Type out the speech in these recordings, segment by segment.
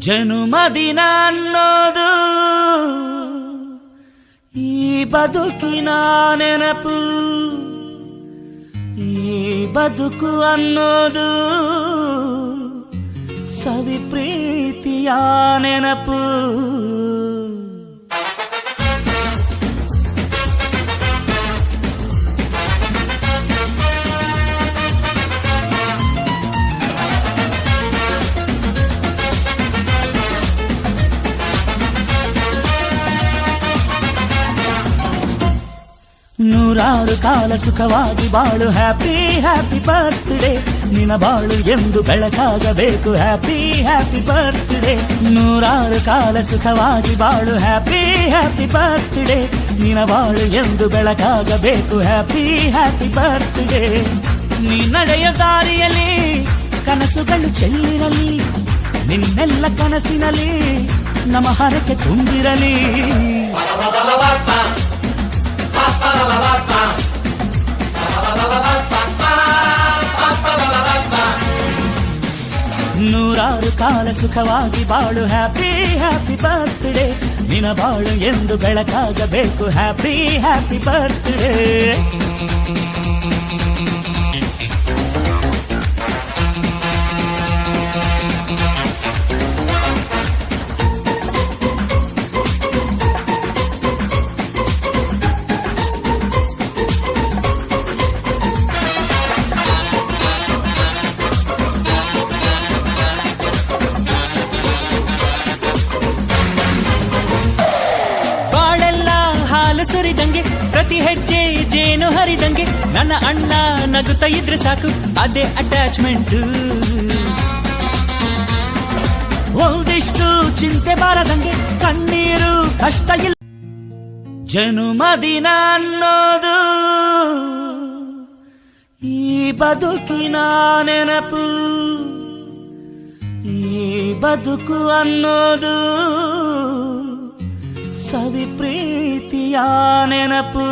ಜನುಮದಿನ ಅನ್ನೋದು ಈ ಬದುಕಿನ ನೆನಪು, ಈ ಬದುಕು ಅನ್ನೋದು ಸವಿ ಪ್ರೀತಿಯ ನೆನಪು. ನೂರಾರು ಕಾಲ ಸುಖವಾಗಿ ಬಾಳು, ಹ್ಯಾಪಿ ಹ್ಯಾಪಿ ಬರ್ತ್ಡೇ. ನಿನ್ನ ಬಾಳು ಎಂದು ಬೆಳಕಾಗಬೇಕು, ಹ್ಯಾಪಿ ಹ್ಯಾಪಿ ಬರ್ತ್ಡೇ. ನೂರಾರು ಕಾಲ ಸುಖವಾಗಿ ಬಾಳು, ಹ್ಯಾಪಿ ಹ್ಯಾಪಿ ಬರ್ತ್ಡೇ. ನಿನ್ನ ಬಾಳು ಎಂದು ಬೆಳಕಾಗಬೇಕು, ಹ್ಯಾಪಿ ಹ್ಯಾಪಿ ಬರ್ತ್ಡೇ. ನೀ ನಡೆಯ ದಾರಿಯಲ್ಲಿ ಕನಸುಗಳು ಚೆಲ್ಲಿರಲಿ, ನಿನ್ನೆಲ್ಲ ಕನಸಿನಲ್ಲಿ ನಮ್ಮ ಹರಕೆ ತುಂಬಿರಲಿ. ನೂರಾರು ಕಾಲ ಸುಖವಾಗಿ ಬಾಳು, ಹ್ಯಾಪಿ ಹ್ಯಾಪಿ ಬರ್ತ್ಡೇ. ನಿನ್ನ ಬಾಳು ಎಂದು ಬೆಳಕಾಗಬೇಕು, ಹ್ಯಾಪಿ ಹ್ಯಾಪಿ ಬರ್ತ್ಡೇ. ಸುರಿದಂಗೆ ಪ್ರತಿ ಹೆಜ್ಜೆ ಜೇನು ಹರಿದಂಗೆ, ನನ್ನ ಅಣ್ಣ ನಗುತ್ತಾ ಇದ್ರೆ ಸಾಕು, ಅದೇ ಅಟ್ಯಾಚ್ಮೆಂಟ್. ಒಂದಿಷ್ಟು ಚಿಂತೆ ಬಾರದಂಗೆ, ಕಣ್ಣೀರು ಕಷ್ಟ ಇಲ್ಲ. ಜನುಮದಿನ ಅನ್ನೋದು ಈ ಬದುಕಿನ ನೆನಪು, ಈ ಬದುಕು ಅನ್ನೋದು ಸವಿ ಪ್ರೀತಿಯ ನೆನಪು.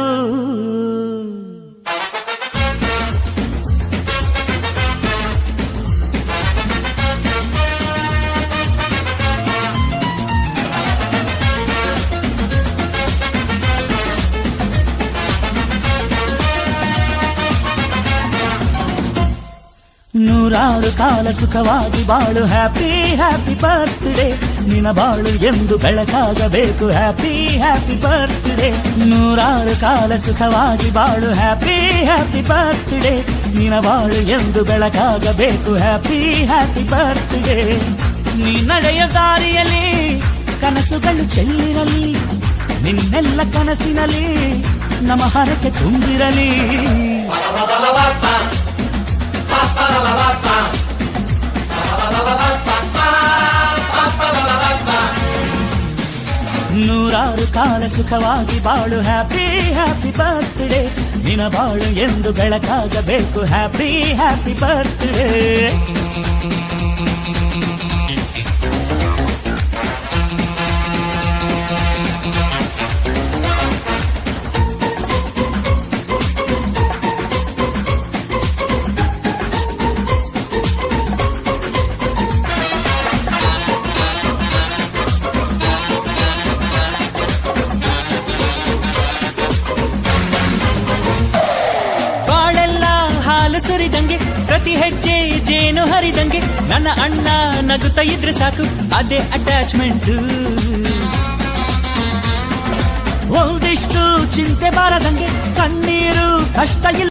ನೂರಾರು ಕಾಲ ಸುಖವಾಗಿ ಬಾಳು, ಹ್ಯಾಪಿ ಹ್ಯಾಪಿ ಬರ್ತ್ಡೇ. ನಿನ್ನ ಬಾಳು ಎಂದು ಬೆಳಕಾಗಬೇಕು, ಹ್ಯಾಪಿ ಹ್ಯಾಪಿ ಬರ್ತ್ಡೇ. ನೂರಾರು ಕಾಲ ಸುಖವಾಗಿ ಬಾಳು, ಹ್ಯಾಪಿ ಹ್ಯಾಪಿ ಬರ್ತ್ಡೇ. ನಿನ್ನ ಬಾಳು ಎಂದು ಬೆಳಕಾಗಬೇಕು, ಹ್ಯಾಪಿ ಹ್ಯಾಪಿ ಬರ್ತ್ಡೇ. ನೀ ನಡೆಯ ದಾರಿಯಲ್ಲಿ ಕನಸುಗಳು ಚೆಲ್ಲಿರಲಿ, ನಿನ್ನೆಲ್ಲ ಕನಸಿನಲ್ಲಿ ನಮ್ಮ ಹರಕೆ ತುಂಬಿರಲಿ. ನೂರಾರು ಕಾಲ ಸುಖವಾಗಿ ಬಾಳು, ಹ್ಯಾಪಿ ಹ್ಯಾಪಿ ಬರ್ತ್ಡೇ. ನಿನ್ನ ಬಾಳು ಎಂದು ಬೆಳಕಾಗಬೇಕು, ಹ್ಯಾಪಿ ಹ್ಯಾಪಿ ಬರ್ತ್ಡೇ. ಸುರಿದಂಗೆ ಪ್ರತಿ ಹೆಜ್ಜೆ ಜೇನು ಹರಿದಂಗೆ, ನನ್ನ ಅಣ್ಣ ನಗುತ್ತಾ ಇದ್ರೆ ಸಾಕು, ಅದೇ ಅಟ್ಯಾಚ್ಮೆಂಟ್. ಒಂದಿಷ್ಟು ಚಿಂತೆ ಬಾರದಂಗೆ, ಕಣ್ಣೀರು ಕಷ್ಟ ಇಲ್ಲ.